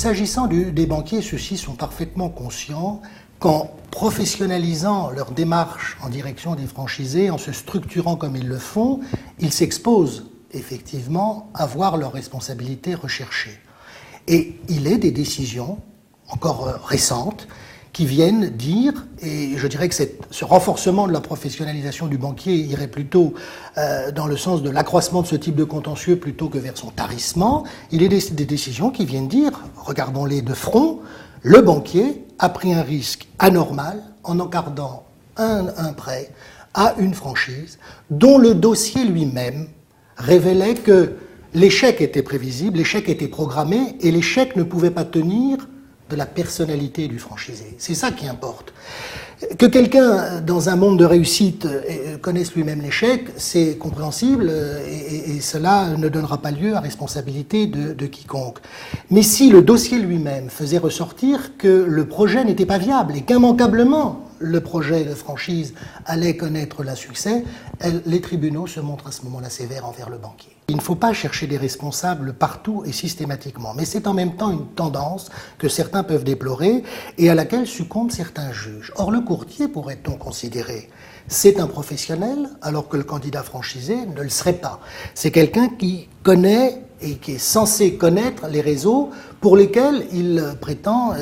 s'agissant des banquiers, ceux-ci sont parfaitement conscients qu'en professionnalisant leur démarche en direction des franchisés, en se structurant comme ils le font, ils s'exposent effectivement à voir leurs responsabilités recherchées. Et il est des décisions, encore récentes, qui viennent dire, et je dirais que ce renforcement de la professionnalisation du banquier irait plutôt dans le sens de l'accroissement de ce type de contentieux plutôt que vers son tarissement, il est des décisions qui viennent dire, regardons-les de front, le banquier a pris un risque anormal en accordant un prêt à une franchise dont le dossier lui-même révélait que l'échec était prévisible, l'échec était programmé et l'échec ne pouvait pas tenir de la personnalité du franchisé. C'est ça qui importe. Que quelqu'un, dans un monde de réussite, connaisse lui-même l'échec, c'est compréhensible et cela ne donnera pas lieu à responsabilité de quiconque. Mais si le dossier lui-même faisait ressortir que le projet n'était pas viable et qu'immanquablement le projet de franchise allait connaître l'insuccès, les tribunaux se montrent à ce moment-là sévères envers le banquier. Il ne faut pas chercher des responsables partout et systématiquement, mais c'est en même temps une tendance que certains peuvent déplorer et à laquelle succombent certains juges. Or, le courtier, pourrait-on considérer, c'est un professionnel, alors que le candidat franchisé ne le serait pas. C'est quelqu'un qui connaît et qui est censé connaître les réseaux pour lesquels il prétend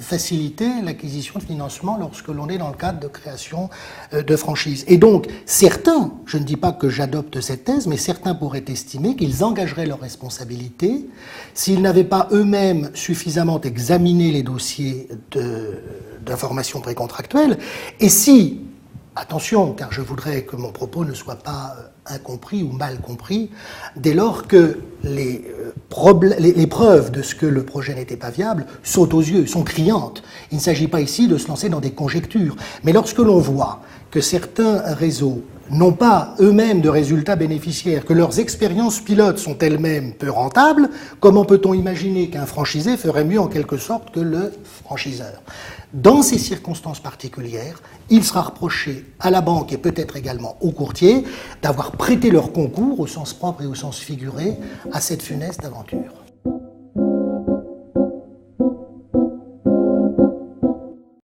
faciliter l'acquisition de financement lorsque l'on est dans le cadre de création de franchise. Et donc, certains, je ne dis pas que j'adopte cette thèse, mais certains pourraient estimer qu'ils engageraient leurs responsabilités s'ils n'avaient pas eux-mêmes suffisamment examiné les dossiers d'information précontractuelle et si, attention, car je voudrais que mon propos ne soit pas incompris ou mal compris, dès lors que les preuves de ce que le projet n'était pas viable sautent aux yeux, sont criantes. Il ne s'agit pas ici de se lancer dans des conjectures. Mais lorsque l'on voit que certains réseaux n'ont pas eux-mêmes de résultats bénéficiaires, que leurs expériences pilotes sont elles-mêmes peu rentables, comment peut-on imaginer qu'un franchisé ferait mieux en quelque sorte que le franchiseur ? Dans ces circonstances particulières, il sera reproché à la banque et peut-être également aux courtiers d'avoir prêté leur concours, au sens propre et au sens figuré, à cette funeste aventure.